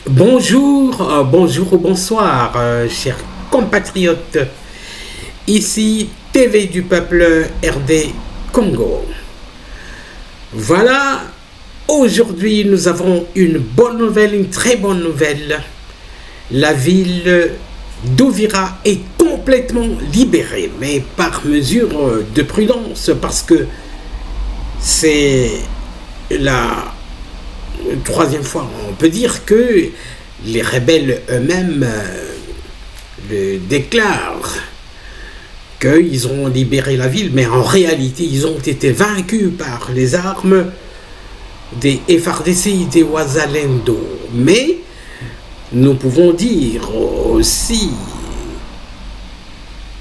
Bonjour, bonjour ou bonsoir, chers compatriotes. Ici TV du peuple RD Congo. Voilà, aujourd'hui nous avons une bonne nouvelle, une très bonne nouvelle. La ville d'Uvira est complètement libérée, mais par mesure de prudence, parce que c'est la troisième fois. On peut dire que les rebelles eux-mêmes le déclarent qu'ils ont libéré la ville, mais en réalité ils ont été vaincus par les armes des FARDC et des Wazalendo. Mais nous pouvons dire aussi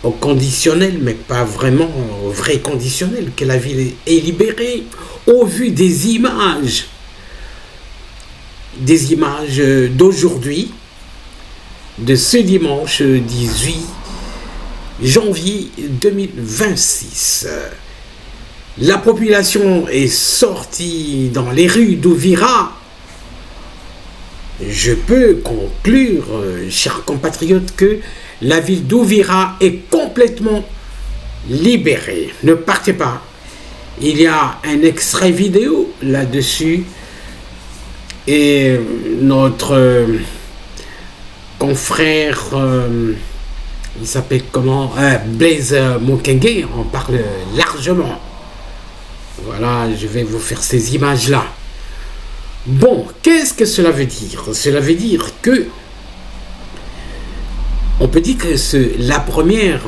au conditionnel, mais pas vraiment au vrai conditionnel, que la ville est libérée au vu des images d'aujourd'hui, de ce dimanche 18 janvier 2026. La population est sortie dans les rues d'Uvira. Je peux conclure, chers compatriotes, que la ville d'Uvira est complètement libérée. Ne partez pas. Il y a un extrait vidéo là-dessus. Et notre confrère, il s'appelle comment, Blaise Mokenge, en parle largement. Voilà, je vais vous faire ces images-là. Bon, qu'est-ce que cela veut dire? Cela veut dire que on peut dire que la première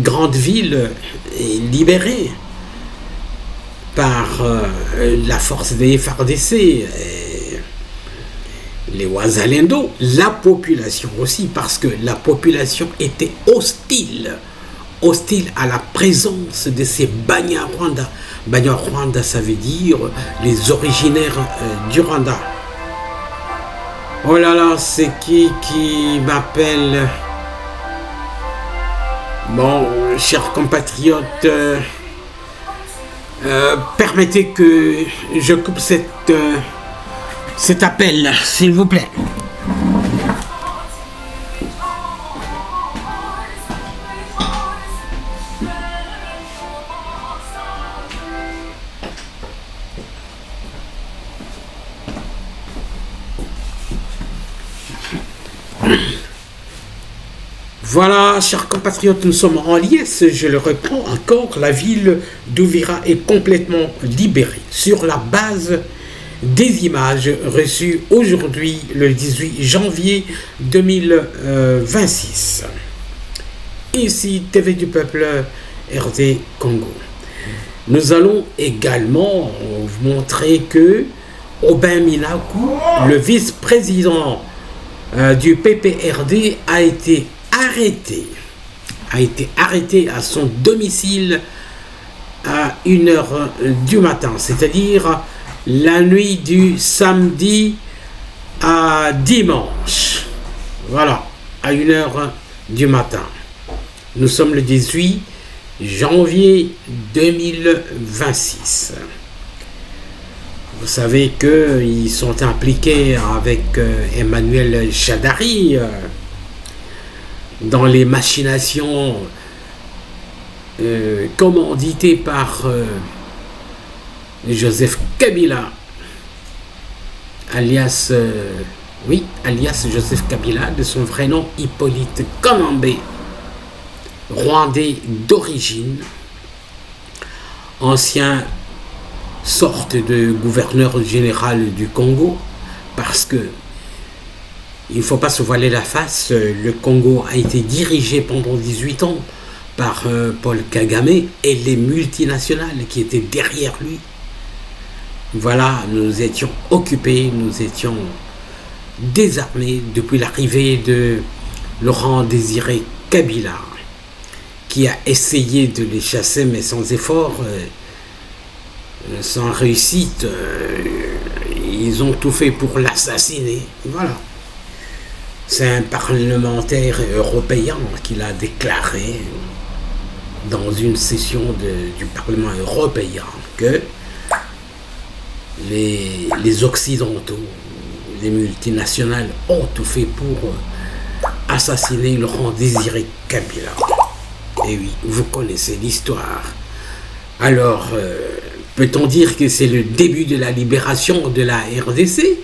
grande ville est libérée par la force des FARDC, les Wazalendo, la population aussi, parce que la population était hostile à la présence de ces Banyarwanda. Banyarwanda, ça veut dire les originaires du Rwanda. Oh là là, c'est qui m'appelle? Bon, chers compatriotes, permettez que je coupe cet appel, s'il vous plaît. Voilà, chers compatriotes, nous sommes en liesse, je le reprends encore, la ville d'Uvira est complètement libérée sur la base des images reçues aujourd'hui, le 18 janvier 2026. Ici, TV du peuple RD Congo. Nous allons également vous montrer que Aubin Minaku, le vice-président du PPRD, a été arrêté à son domicile à 1h du matin, c'est-à-dire la nuit du samedi à dimanche. Voilà, à 1h du matin. Nous sommes le 18 janvier 2026. Vous savez qu'ils sont impliqués avec Emmanuel Chadari dans les machinations commanditées par Joseph Kabila, alias Joseph Kabila, de son vrai nom Hippolyte Kanambe, rwandais d'origine, ancien sorte de gouverneur général du Congo, parce que il ne faut pas se voiler la face, le Congo a été dirigé pendant 18 ans par Paul Kagame et les multinationales qui étaient derrière lui. Voilà, nous étions occupés, nous étions désarmés depuis l'arrivée de Laurent Désiré Kabila, qui a essayé de les chasser, mais sans effort, sans réussite. Ils ont tout fait pour l'assassiner. Voilà. C'est un parlementaire européen qui l'a déclaré dans une session du Parlement européen que les Occidentaux, des multinationales ont tout fait pour assassiner Laurent Désiré Kabila. Et oui, vous connaissez l'histoire. Alors, peut-on dire que c'est le début de la libération de la RDC?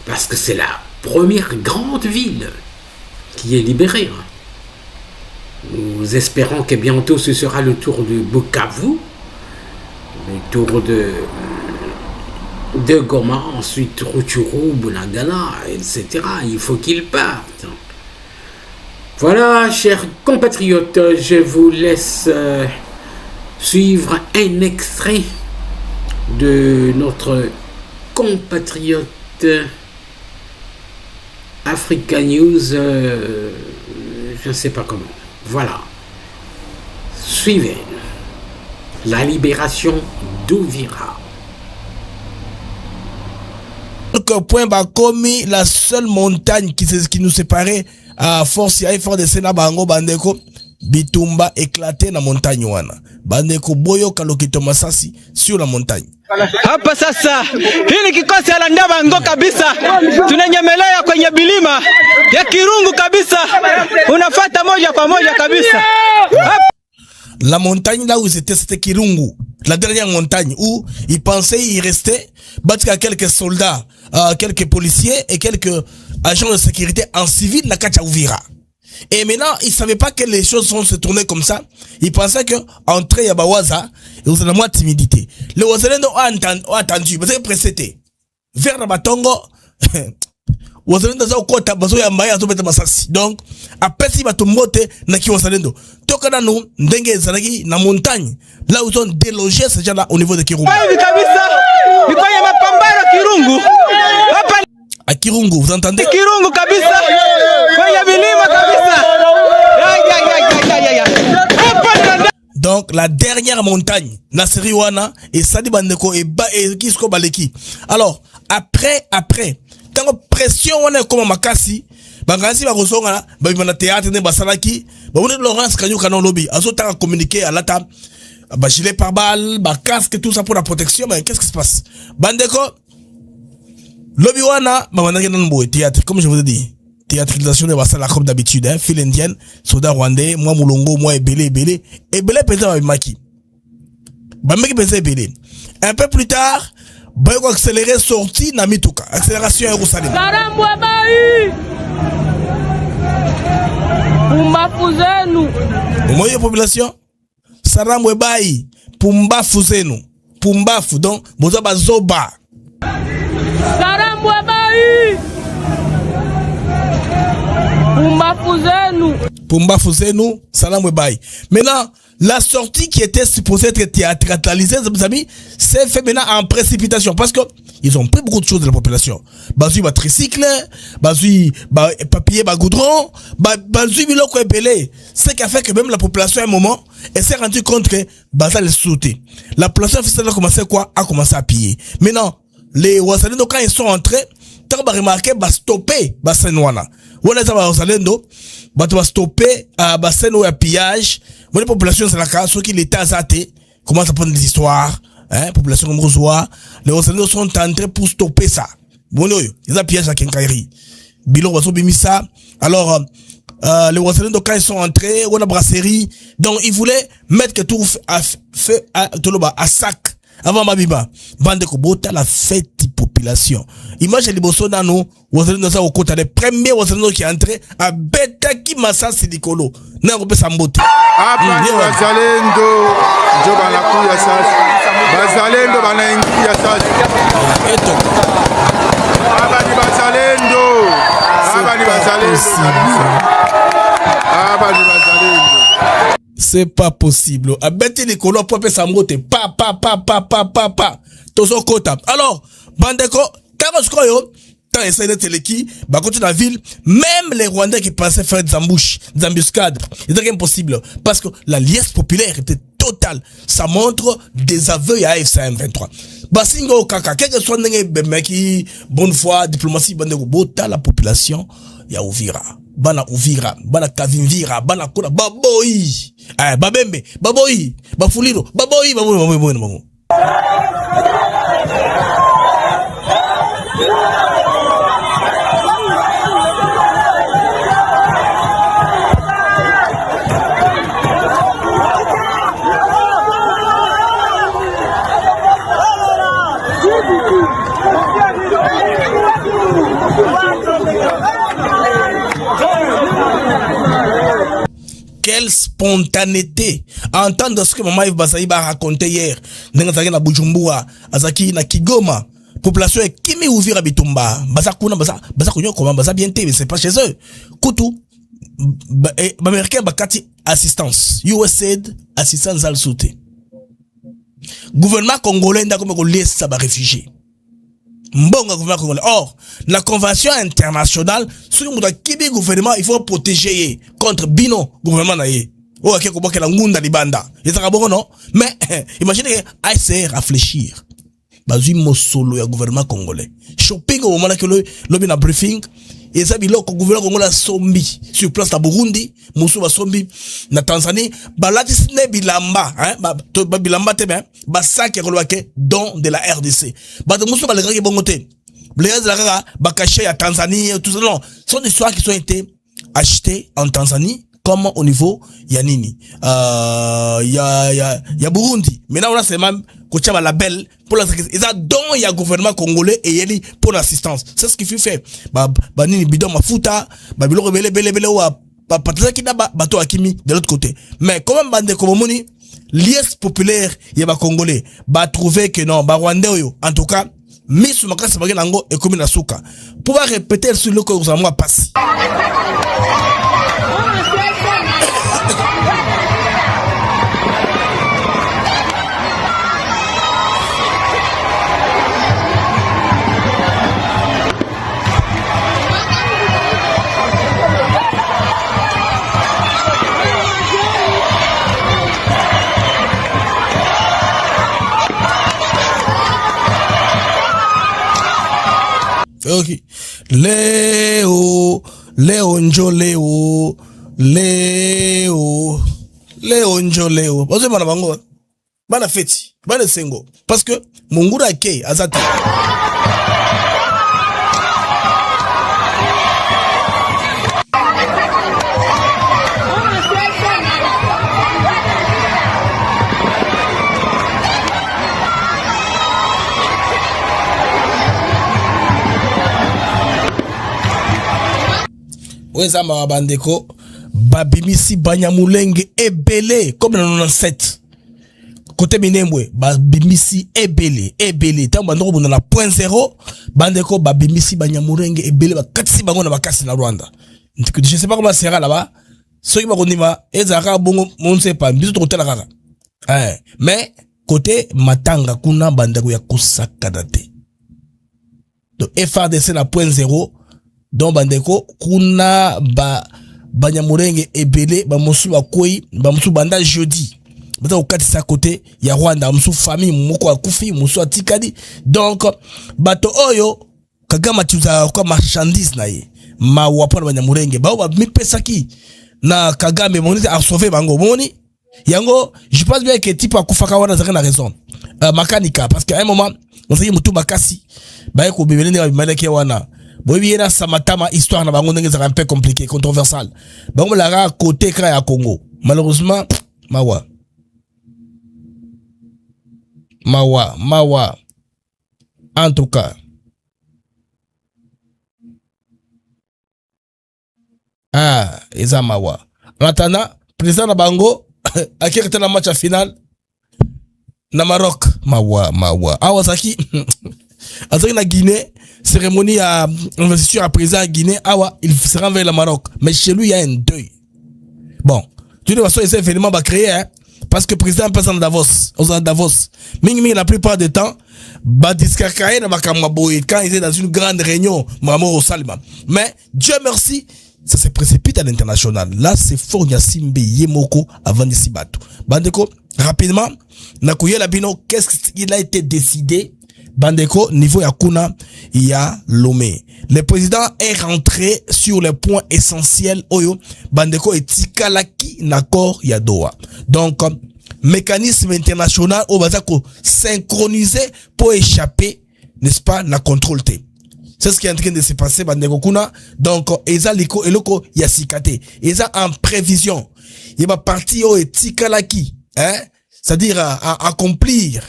Parce que c'est la première grande ville qui est libérée. Nous espérons que bientôt ce sera le tour de Bukavu, le tour de Goma, ensuite Rutshuru, Bunagana, etc. Il faut qu'ils partent. Voilà, chers compatriotes, je vous laisse suivre un extrait de notre compatriote Africa News, je ne sais pas comment. Voilà. Suivez la libération d'Ouvira. Donc, point Bakomi, la seule montagne qui nous séparait à force et fort de Sena Bango Bandeko, Bitumba éclaté na montagne wana. Bandeko boyo kalokito masasi sur la montagne. Hapa sasa hili kikosi alanda Bango kabisa, tunanyemelea kwenye bilima ya Kirungu kabisa, unafata moja kwa moja kabisa. La montagne là où c'était Kirungu, la dernière montagne où ils pensaient y rester, battre à quelques soldats, quelques policiers et quelques agents de sécurité en civil na Kacha Uvira. Et maintenant, ils savaient pas que les choses vont se tourner comme ça. Ils pensaient que entrer à Bawaza, ils ont moins de timidité. Les Wazalendo ont attendu, parce que précédé. Vers la Batongo, Wazalendo za ukota bazo ya mbaya azobeta masasi. Donc, après si batombote na ki Wazalendo. Toka na nous, ndenge zanaki na montagne, là où ils ont délogé ces gens-là au niveau de Kirungu. Hivi kabisa, ni kwenye mapambano Kirungu. Hapa à Kirungu, vous entendez? Kirungu kabisa. Kwenye milima kabisa. Donc la dernière montagne, Naseri wana et Sadi Bandeko et Kisko Baleki. Alors après tant pression wana comme makasi, bangasi ba kosonga ba bana théâtre ne basalaki, ba wona Laurence Kanyuka non lobby, azotaka communiquer à l'ata ba gilet pare-balles, ba casque tout ça pour la protection, mais qu'est-ce qui se passe? Bandeko lobby wana ba wana nan boy théâtre comme je vous ai dit. Théâtralisation de Bassala comme d'habitude, hein, file indienne, soda rwandais, moi Moulongo, moi Ebele pesé avec Maki. Bameki pesé Ebele. Un peu plus tard, Bayoko accéléré sorti na Mituka. Accélération à Yerusalem. Sarambwe Bayi! Pumba Fuzenu. Moye population? Sarambwe Bayi. Pumba Fuzenu. Pumba Fu. Donc, Bozaba Zoba. Sarambwe Bayi! Pumba Fuzenu, Salam Webaï. Maintenant, la sortie qui était supposée être théâtralisée, mes amis, c'est fait maintenant en précipitation parce que ils ont pris beaucoup de choses de la population. Bazui ba tricycle, bazui ba papier, ba goudron, bazui biloko epelé. Ce qui a fait que même la population à un moment, elle s'est rendue compte que bazal est sauté. La population officielle a commencé quoi? A commencé à piller. Maintenant, les Wazalendo quand ils sont entrés, tant ba remarqué ba stopper ba senwana. Wala za ba Wazalendo ba stopper ba seno ya pillage. La population c'est la cas, ceux qui l'état azaté commencent à prendre des histoires, hein, population comme Rosoa, les Wazalendo sont entrés pour stopper ça. Bon yo, ils ont pillage à Kenkairi. Bilo waso bimisa. Alors les Wazalendo quand ils sont entrés, on a brasserie, donc ils voulaient mettre que tout à sac. Avant Mabiba, bande kobota la fête population. Image les bosso nano, Wazalendo ça au côté les premiers Wazalendo qui entré à Betaki Massa Silikolo. Na ko pesa mbote. Wazalendo jo bana kuya sasa. Wazalendo bana ingia sasa. Eto. Abani Wazalendo. Abani Wazalendo. C'est pas possible. A bêter les colons pour pesa mbote. Pa. Tozo kota. Alors, bandeko, Taroskoyo, tant essayer de teleki, bah quand dans la ville, même les Rwandais qui pensaient faire des embuscades, c'était impossible. Parce que la liesse populaire était totale. Ça montre des aveux à F-23. Basingo kaka, quel que soit le mec bonne foi, diplomatie, bandeko, bota la population, ya Uvira. Bana Uvira, bana Kavimvira, bana Kona, baboyi. Babembe, baboyi, bafuliro, baboyi. quelle spontanéité. Entendre ce que Maman Yves Bazaïba a raconté hier. N'engazaki na Bujumbura, azaki na Kigoma. Population est kimi ouvrir bitumba. Baza kuna baza kunyo comment baza bien té mais c'est pas chez eux. Koutou américain bakati assistance. USAID assistance al sauté. Gouvernement congolais ndako ko laisse ba réfugiés. Mbonga gouvernement congolais. Or, la convention internationale sur le kibi gouvernement il faut protéger contre bino gouvernement na ye. Oh akeko bokela ngunda libanda. Ezaka bongo non? Mais imaginez que réfléchir. Bazui mosolo ya gouvernement congolais. Shopping au moment là que le na briefing et ça biloko gouvernement congolais sombi sur place na Burundi, musu ba sombi na Tanzanie, balati sne bilamba, hein, ba bilamba te ben, ba sac ya kolwake don de la RDC. Ba de musu ba le graki bongote. Les gens ba caché à Tanzanie tout ça non, ce sont des histoires qui ont été achetées en Tanzanie comme au niveau Yanini. Ya Burundi. Maintenant on a c'est même kocha ba label pour la ils a don il y a gouvernement congolais et yeli pour l'assistance. C'est ce qui fait fait. Ba nini bidon mafuta, ba biloko bele wa ba patza ki na bato akimi de l'autre côté. Mais comment bande comme moni liesse populaire ya ba congolais ba trouver que non ba rwandais yo en tout cas misu makasi bagé nango et comme na suka. Pour répéter sur le que moi passe. Ok. Léo Njo Léo. Vous avez bango. Bana feti. Bana sengo. Parce que Mungura Kei azati. Weza mabandeko babimisi Banyamulenge ebele comme dans 97 côté Minembwe babimisi ebele tant bandoko na 0.0 bandeko babimisi Banyamulenge ebele bakatisi bango na bakasi na Rwanda. Je sais pas comment sera là-bas ceux qui ba konima ezaka bongo on sait pas biso to tela kaka mais côté Matanga kuna bandeko ya kusakana te donc FARDC na 0.0 donc bandeko kuna Banyamulenge ebele ba mosu bakoi ba mosu banda jeudi bata okatisa côté ya Rwanda mosu famille moko akufi mosu atikadi donc bato oyo kagama tuza kwa marchandise na ye mawa pona Banyamulenge ba mipesaki na Kagame monite a sauver bango moni yango je pense bien que type akufaka wana zaka na raison makanika parce qu'à un moment on sait mutu bakasi ba ko bibelende ba maleke wana boyebi na samatama histoire na bango ndenge zaka un peu compliqué controversal bango la côté kra ya Congo malheureusement mawa en tout cas eza mawa ratana président na bango akireta na match final na Maroc mawa awazaki azaki na Guinée cérémonie à investiture à président à Guinée awa il sera vers le Maroc mais chez lui il y a un deuil bon de toute façon ces événements va créer parce que président passe en Davos mingi la plupart du temps ba discakaye na makamwa boy quand il est dans une grande réunion mamo au Salma mais Dieu merci ça se précipite à l'international. Là, c'est fort Nyasimbe Yemoko avant de Sibato. Bandeko, rapidement, Nakuye Labino, qu'est-ce qu'il a été décidé? Bandeko, niveau Yakuna, il y a Lomé. Le président est rentré sur les points essentiels. Oyo, Bandeko et Tikalaki Nakor Yadoa. Donc, mécanisme international au Bazako synchronisé pour échapper, n'est-ce pas, la contrôle T. C'est ce qui est en train de se passer, bandeko kuna. Donc, eza liko eloko yasikate. Eza en prévision. Il va partir au etikalaki, hein? C'est-à-dire à accomplir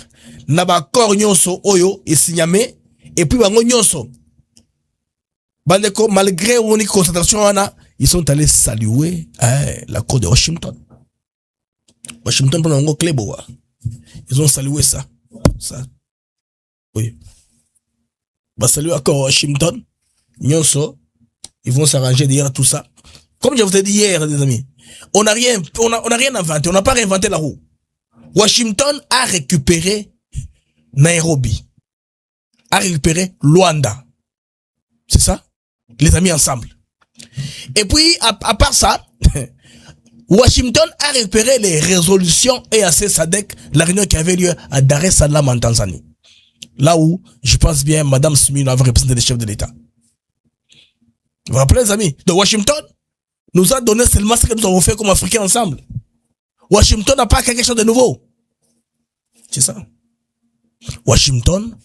naba kor nyonso oyo et signamé et puis bango nyonso. Bandeko malgré une concentration wana ils sont allés saluer la cour de Washington. Washington pendant un gros clé, ils ont salué ça. Oui. Bah, saluer la cour Washington. Ils vont s'arranger derrière tout ça. Comme je vous ai dit hier, les amis, on n'a rien inventé, on n'a pas réinventé la roue. Washington a récupéré Nairobi, a récupéré Luanda. C'est ça? Les amis ensemble. Et puis, à part ça, Washington a récupéré les résolutions EAC SADC, la réunion qui avait lieu à Dar es Salaam en Tanzanie. Là où, je pense bien, Madame Smith avait représenté les chefs de l'État. Vous vous rappelez, les amis? De Washington nous a donné seulement ce que nous avons fait comme Africains ensemble. Washington n'a pas quelque chose de nouveau. C'est ça. Washington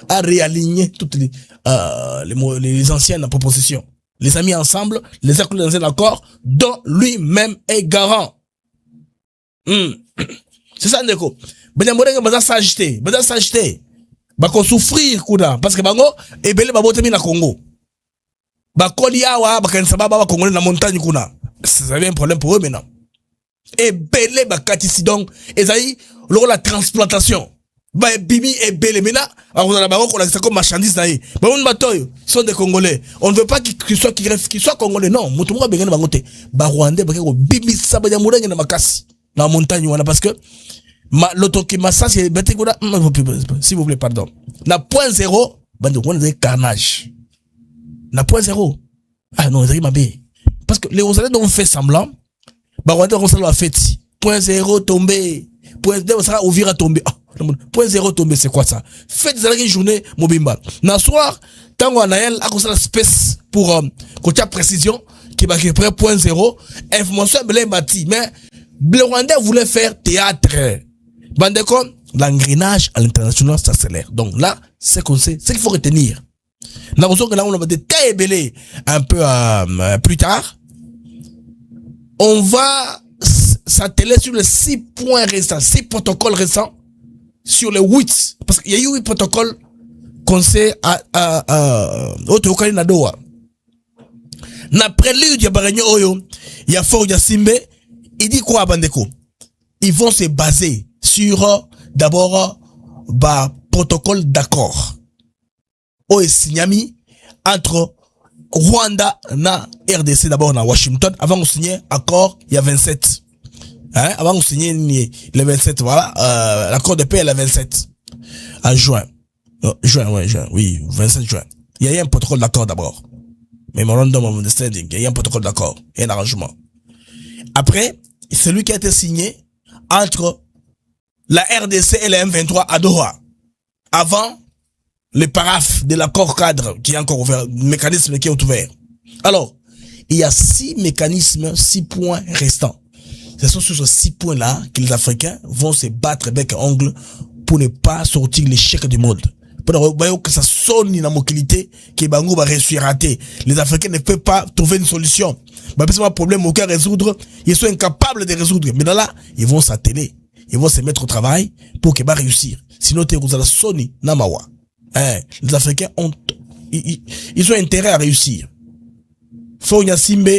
a réaligné toutes les anciennes propositions. Les amis ensemble, les accords dans un accord dont lui-même est garant. C'est ça, Ndeko. Benyamorenge baza s'agiter. Bako souffrir kuna. Parce que bango, ebele babotemi na Congo. Bakoli awa, bakanisa baba Congolais na montagne kuna. Ça avait un problème pour eux maintenant. Ebele bakatisi donc, ezaï, la transplantation. Bah, Bibi et Belé, maintenant, on a la baroque, on a ça comme marchandise, naïe. Bah, on batoy, sont des Congolais. On ne veut pas qu'ils soient Congolais, non. Moutoumou, bégané, bangote. Bah, Rwandais, bah, Bibi, ça, bah, yamourengue, na makasi. Dans la montagne, voilà, parce que, l'autoki massa, c'est, s'il vous plaît, pardon. Na point zéro, bah, on a carnage. Na point zéro. Ah, non, c'est ma bé. Parce que les Rwandais, dont on fait semblant, bah, Rwandais, on s'en a fait, point zéro tombé. Point zéro, ça va ouvrir à tomber. Point zéro tombé, c'est quoi ça? Faites une journée, Mobimba. Dans soir, tant qu'on a elle, à cause de l'espèce pour, côté précision, qui va près point zéro, information est bâti. Mais, le Rwandais voulait faire théâtre. Bandeko, l'engrenage à l'international s'accélère. Donc là, c'est qu'on sait, c'est qu'il faut retenir. Nous avons que là, on va détailler un peu, plus tard. On va s'atteler sur les 6 points récents, 6 protocoles récents sur les 8. Parce qu'il y a eu 8 protocoles qu'on sait au Tokani na Doha. Na prélude ya Baranyo Oyo, il y a Fort Yasimbe, il dit quoi Bandeko? Ils vont se baser sur d'abord protocole d'accord. Oyo signami entre Rwanda na RDC d'abord na Washington avant de signer accord il y a 27. Avant de signer le 27, voilà, l'accord de paix est le 27 à juin. Oui, 27 juin. Il y a eu un protocole d'accord d'abord. Memorandum of Understanding, il y a eu un protocole d'accord et un arrangement. Après, celui qui a été signé entre la RDC et la M23 à Doha. Avant le paraphe de l'accord cadre qui est encore ouvert, le mécanisme qui est ouvert. Alors, il y a 6 mécanismes, 6 points restants. Ce sont sur ces 6 points-là que les Africains vont se battre bec et ongle pour ne pas sortir l'échec du monde. Pour que ça sonne la mobilité, que Bango va réussir à rater. Les Africains ne peuvent pas trouver une solution. Mais c'est un problème aucun résoudre. Ils sont incapables de résoudre. Mais là, ils vont s'atteler. Ils vont se mettre au travail pour qu'ils va réussir. Sinon, t'es à la Sony, Namawa. Les Africains ils ont intérêt à réussir. Fonya Simbe,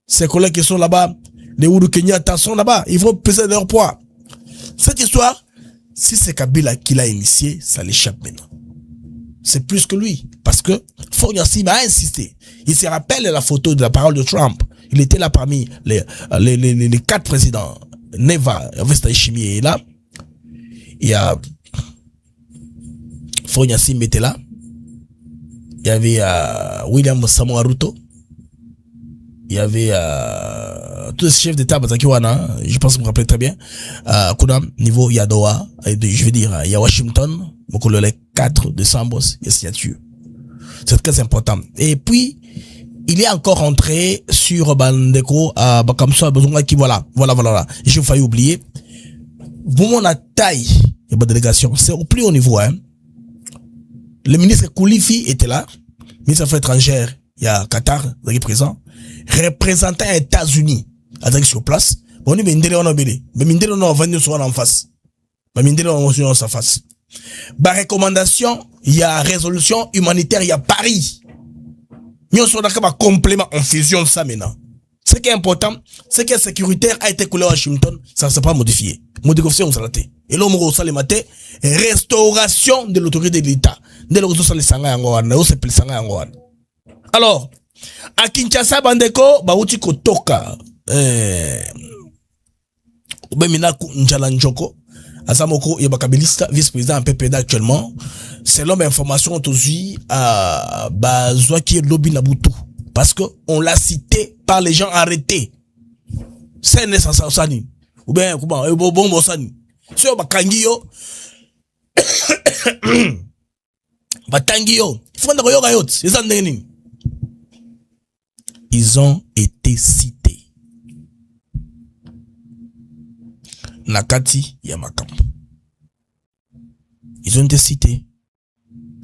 ses collègues qui sont là-bas, les Oudou Kenyatta sont là-bas, ils vont peser leur poids. Cette histoire, si c'est Kabila qui l'a initié, ça l'échappe maintenant. C'est plus que lui. Parce que Fonya Simbe a insisté. Il se rappelle la photo de la parole de Trump. Il était là parmi les 4 présidents. Neva, Vesta Chimie est là. Il y a Fonya Simbe était là. Il y avait William Samoa Ruto. Il y avait tous les chefs d'État Bazakiwana, je pense que vous me rappelez très bien. Kuna niveau il y a Doha, je veux dire, il y a Washington, donc le 4 décembre, il y a signature. C'est très important. Et puis il est encore rentré sur Bandeko comme ça besoin qui voilà. J'ai failli oublier. Bon, on a taille de la délégation, c'est au plus haut niveau hein. Le ministre Koulifi était là, ministre des Affaires étrangères, il y a Qatar, qui est présent, représentant des États-Unis, sur place. On dit, mais on a belé. Mais Mindele, on a vendu sur en face. Mais Mindele, on a sur sa face. Bah, recommandation, il y a résolution humanitaire, il y a Paris. Nous sommes d'accord avec complément en fusion de ça maintenant. Ce qui est important, c'est que sécuritaire a été coulé à Washington, ça ne s'est pas modifié. Modification aux salatés. Et l'homme au salématé, restauration de l'autorité de l'État. Dès le retour sur les sangs angouane, où c'est le sang angouane. Alors, à Kinshasa, Bandeko, Bauti Kotoka, Ubemina Njalanjoko, Azamoko Yabakabilista, vice-président en PPD actuellement, c'est l'homme information aujourd'hui à Bazouaki Lobi Nabutu. Parce que on l'a cité par les gens arrêtés. C'est nécessaire Sani. Ou bien, comment, bon Sani. Sur Bakangio, Batangio, ils ont été cités. Nakati Yamakam. Ils ont été cités.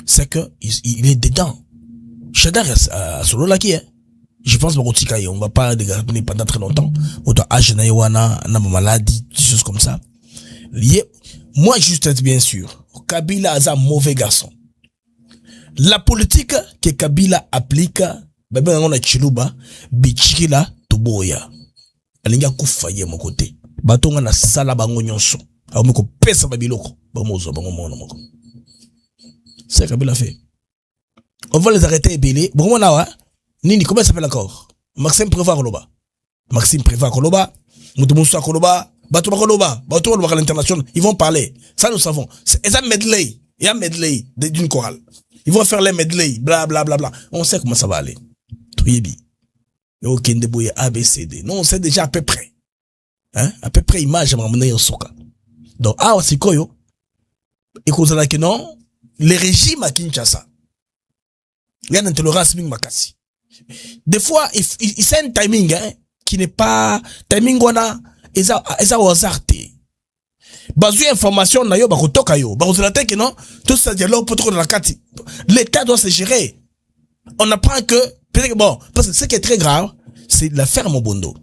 C'est que il est dedans. Chedar solo là qui est. Je pense que on va pas dégarder pendant très longtemps. On doit agir wana na maladie, des choses comme ça. Moi juste bien sûr, Kabila est un mauvais garçon. La politique que Kabila applique, bébé on a chiluba, bichikila toboya. Alinga kufaye mon côté. Batonga na sala bango nyonso. Aomiko pesa babiloko, bamozo bango mona moko. C'est Kabila fait. On va les arrêter et belé. Bon, Nini, comment ça s'appelle encore? Maxime Prévost Koloba. Maxime Prévost Koloba. Moutoumoussa Koloba. Batou Koloba. Batou Koloba à l'international. Ils vont parler. Ça, nous savons. C'est un medley. Il y a un medley d'une chorale. Ils vont faire les medley. Bla, bla, bla, bla. On sait comment ça va aller. Touyebi. Ok, ndebouye ABCD. Non, on sait déjà à peu près. Hein? À peu près, image, à m'amener au soka. Donc, c'est quoi, yo? Et qu'on a que non, les régimes à Kinshasa. Il y a une intolérance ming makasi. Des fois, il c'est un timing, hein, qui n'est pas, timing wana, eza wazarte. Bazu information na yo, bakotoka yo. Bakozelate que non, tout ça dialogue pour trop dans la kati. L'État doit se gérer. On apprend que, peut-être que bon, parce que ce qui est très grave, c'est l'affaire Mobondo.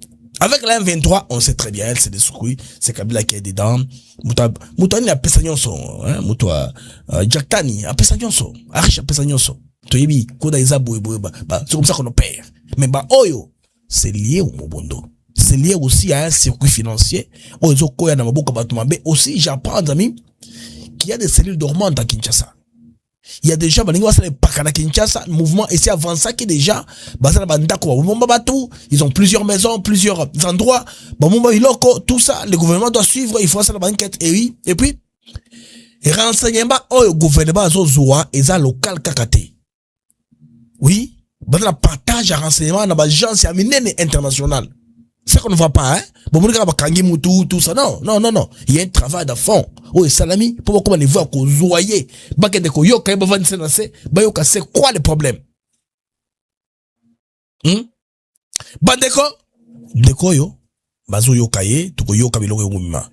Avec la M23, on sait très bien, elle, c'est des souris, c'est Kabila qui est dedans. Moutani a pesanyonso, hein, Moutoua, Jaktani a pesanyonso, Arish a pesanyonso. Toyebi, Koda Izabou, c'est comme ça qu'on opère. Mais Oyo, c'est lié au Mobondo. C'est lié aussi à un circuit financier. Oyo Koya Namaboka Batumambe. Aussi, j'apprends, amis, qu'il y a des cellules dormantes à Kinshasa. Il y a déjà, Kinshasa, mouvement ici avancé qui déjà, ils ont plusieurs maisons, plusieurs endroits, tout ça, le gouvernement doit suivre, il faut faire la enquête, et oui, et puis, renseignement, le gouvernement, ils ont local kakate. Oui, le partage à renseignement, dans l'agence internationale. C'est qu'on ne voit pas, hein. Tout ça, non. Il y a un travail de fond. Oui, salami, pour comment les voir qu'on zoye. C'est quoi le problème? Bandeko? Deko yo? Bazo yo kaye, tuko yo kabilo yo mumima.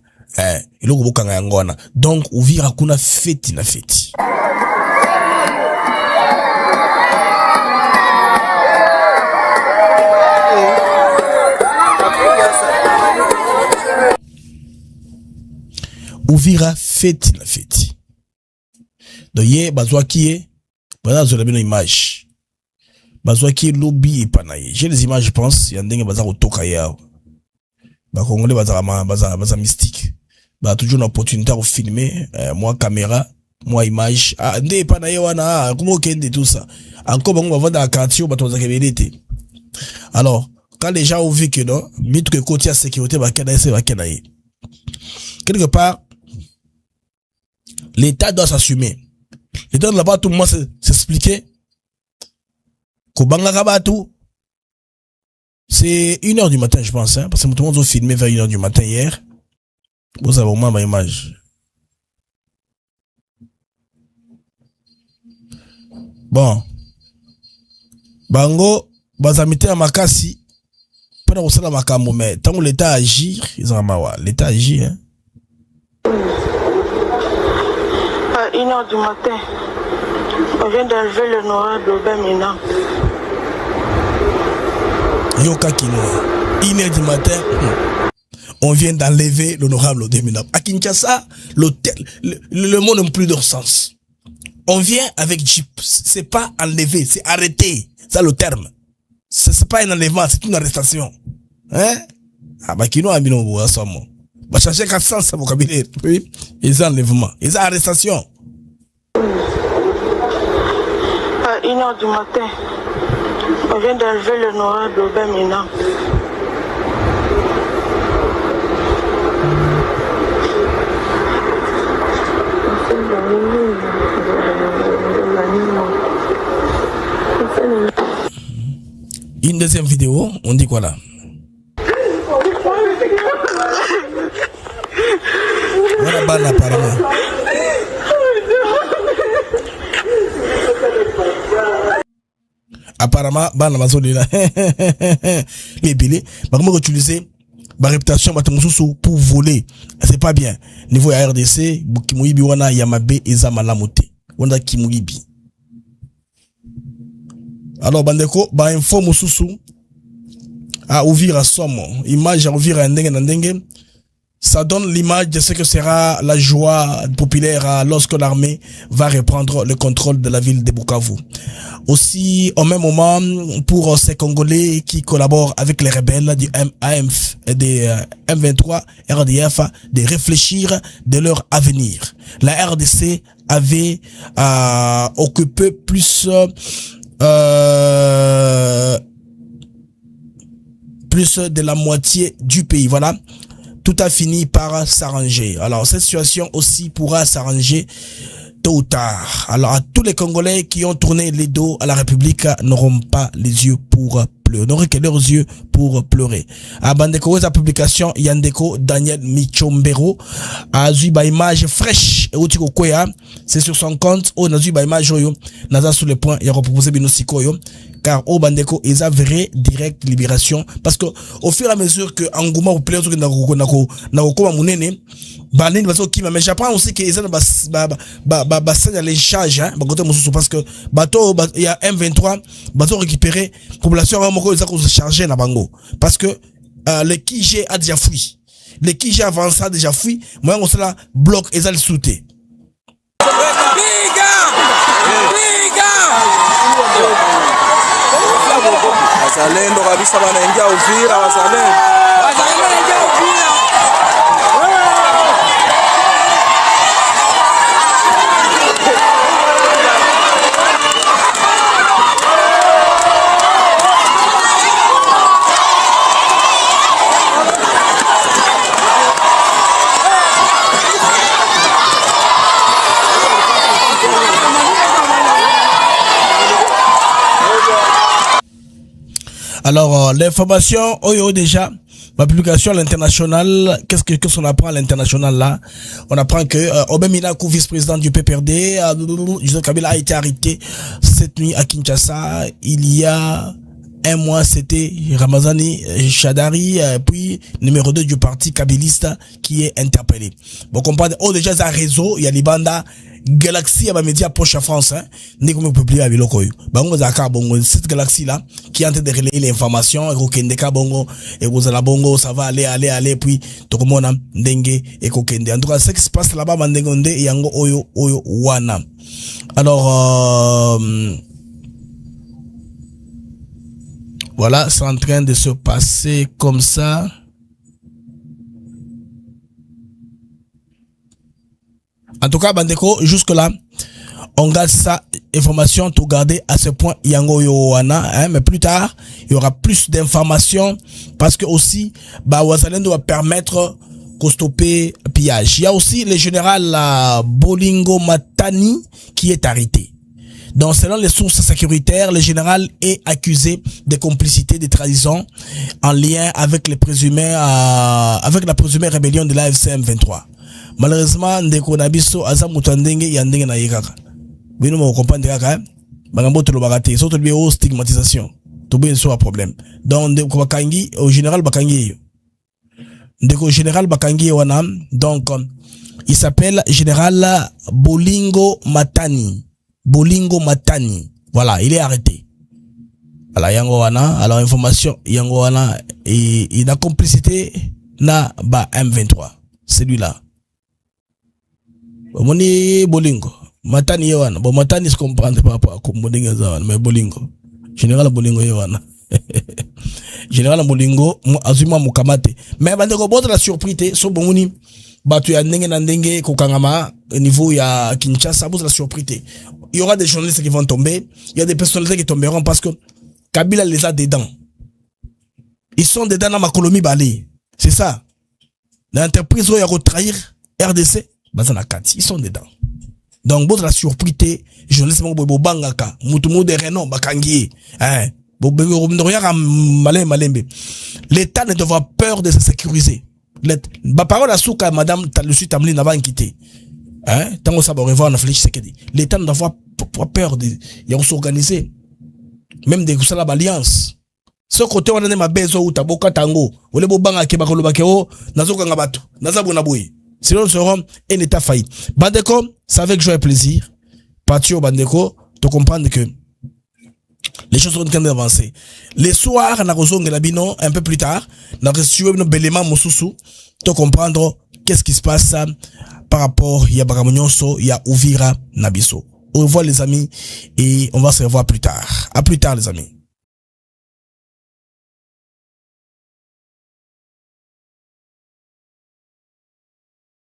Iloko boka nga ngona. Donc, uvira kuna feti na feti. Ouvira feti la feti. Donc yé bazwa qui est bazwa sur la image. Bazwa qui est lobby et panaye. J'ai les images, je pense, il y a des bazar au tokaya. Ba congolais bazar mystique. Ba toujours une opportunité de filmer, moi caméra, moi image. Ah ndé panaye wana, comment kende tout ça. Encore bon on va dans la quartier ba toza kebelete. Alors, quand les gens ont vu que non, mythe que côté à sécurité ba kenaye c'est ba kenaye. Quelque part l'État doit s'assumer. L'État doit pas tout le monde s'expliquer. Kobanga Kabatou, c'est 1h du matin, je pense, hein, parce que tout le monde a filmé vers 1h du matin hier. Vous avez au moins ma image. Bon. Bango, bazamite à Makasi, pendant que ça makambo, mais tant que l'État agit, ils ont mawa. L'État agit, hein. 1h du matin, on vient d'enlever l'honorable Obamina. Yoka Kino, 1h du matin, on vient d'enlever l'honorable Obamina. À Kinshasa, l'hôtel, le monde n'a plus de sens. On vient avec Jeep. C'est pas enlevé, c'est arrêté. C'est le terme. C'est pas un enlèvement, c'est une arrestation. Hein? Ah, bah, qui nous a mis au bout, à ça, moi. Bah, changer 400, ça va cabinet. Oui. Ils ont enlèvement. Ils ont arrestation. À 1h du matin, on vient d'enlever le noir d'Aubin Mina. Une deuxième vidéo, on dit quoi là? Voilà, balle apparemment. Apparemment, balle la zone là. Les billets, bah comment utiliser ma réputation pour voler, c'est pas bien. Niveau à RDC, Kimuibi wana Yamabe eza malamote. Wanda Kimuibi. Alors bandeko, ba info mususu à ouvrir à somme, image à ouvrir à ndenge. Ça donne l'image de ce que sera la joie populaire lorsque l'armée va reprendre le contrôle de la ville de Bukavu. Aussi, au même moment, pour ces Congolais qui collaborent avec les rebelles du AMF et des M23 RDF, de réfléchir de leur avenir. La RDC avait occupé plus de la moitié du pays. Voilà. Tout a fini par s'arranger. Alors, cette situation aussi pourra s'arranger tôt ou tard. Alors, à tous les Congolais qui ont tourné les dos à la République n'auront pas les yeux pour pleurer. N'auront que leurs yeux pour pleurer. À Bandeko, sa publication, Yandeko, Daniel Michombero, a vu ba image fraîche, c'est sur son compte, on a vu ba image, naza sur le point, il a proposé Binosiko, car au Bandeko, ils ont vrai direct libération, parce que, au fur et à mesure que Angouma ou plaît, mais j'apprends aussi qu'ils ont les charges, hein, parce que, bateau, il y a M23, bateau récupéré, population, ils ont chargé na bango. Parce que, le KG a déjà fui. Le KG avancé a déjà fui, moi, on se la bloque, ils ont le sauté. Wazalendo kabisa wanaingia Uvira, wazalendo. Alors, l'information, déjà, ma publication à l'international, qu'est-ce qu'on apprend à l'international là? On apprend que Obemina, vice-président du PPRD, Joseph Kabila a été arrêté cette nuit à Kinshasa. Il y a un mois, c'était Ramazani Chadari, puis numéro 2 du parti kabiliste qui est interpellé. Bon, comprendre, déjà, ça réseau, il y a les bandas, Galaxy à ma média Poche à France, hein, n'est comme publié à Bilokoyo. Bango Zaka Bongo, cette galaxie là, qui est en train de relayer l'information, et Kokendeka Bongo, et Gozala Bongo, ça va aller, puis, Tokomona, Ndenge, et Kokende. En tout cas, ce qui se passe là-bas, Mandengonde, et Yango Oyo, Wana. Alors, voilà, c'est en train de se passer comme ça. En tout cas, Bandeko, jusque-là, on garde ça, information, tout garder à ce point, Yango Yowana, hein, mais plus tard, il y aura plus d'informations, parce que aussi, Wazalendo va permettre qu'on stoppe pillage. Il y a aussi le général Bolingo Matani qui est arrêté. Donc, selon les sources sécuritaires, le général est accusé de complicité, de trahison en lien avec les présumés, avec la présumée rébellion de l'AFC M23. Malheureusement, ndeko nabiso aza mutandenge ya ndenge na yekaka. Bino mo comprendre kaka, bangambo to lo bagate, so to bi o stigmatisation. To bi so un problème. Donc ndeko bakangi au général bakangi. Ndeko général bakangi wana, donc il s'appelle général Bolingo Matani. Bolingo Matani. Voilà, il est arrêté. Voilà, yango wana, alors information, yango wana, et il a complicité na ba M23. Celui-là. Moni Bolingo. Matani Yohana. Bon, Matani se comprend pas comme Bolingo Zawan, mais Bolingo. Général Bolingo Yohana. Général Bolingo, Azuma Mukamate. Mais Bandeko Bote la surprise, so Bomuni, Batu ya Ndenge Nandenge, Kokangama, au niveau ya Kinshasa, Bote la surprise. Il y aura des journalistes qui vont tomber, il y a des personnalités qui tomberont parce que Kabila les a dedans. Ils sont dedans dans ma colonie Bali. C'est ça. L'entreprise où il y a trahir RDC, ils sont dedans. Donc, Bote la surprise, journaliste Bobo Bangaka, Mutumu de Renon, Bakangi, hein. L'État ne devra peur de se sécuriser. Ma parole à Souka, madame, le suite Tamli n'a pas quitté. Hein? Tant que ça va revoir, on a fait l'État ne devra pas peur de s'organiser. Même des Goussala Alliance. Ce côté, on a ma bezo ou taboka tango. Ou les bobanga ke bakolo bakeo, nazoka ngabato. Nazabu naboui. Sinon, nous serons un État failli. Bandeko, c'est avec joie et plaisir. Patio Bandeko, de comprendre que les choses sont en train d'avancer. Les soirs, na rozonge la bino, un peu plus tard, na reçu nos beléments mosusu, de comprendre qu'est-ce qui se passe par rapport à Bagamonyoso, il y a Uvira Nabiso. Au revoir les amis et on va se revoir plus tard. À plus tard les amis.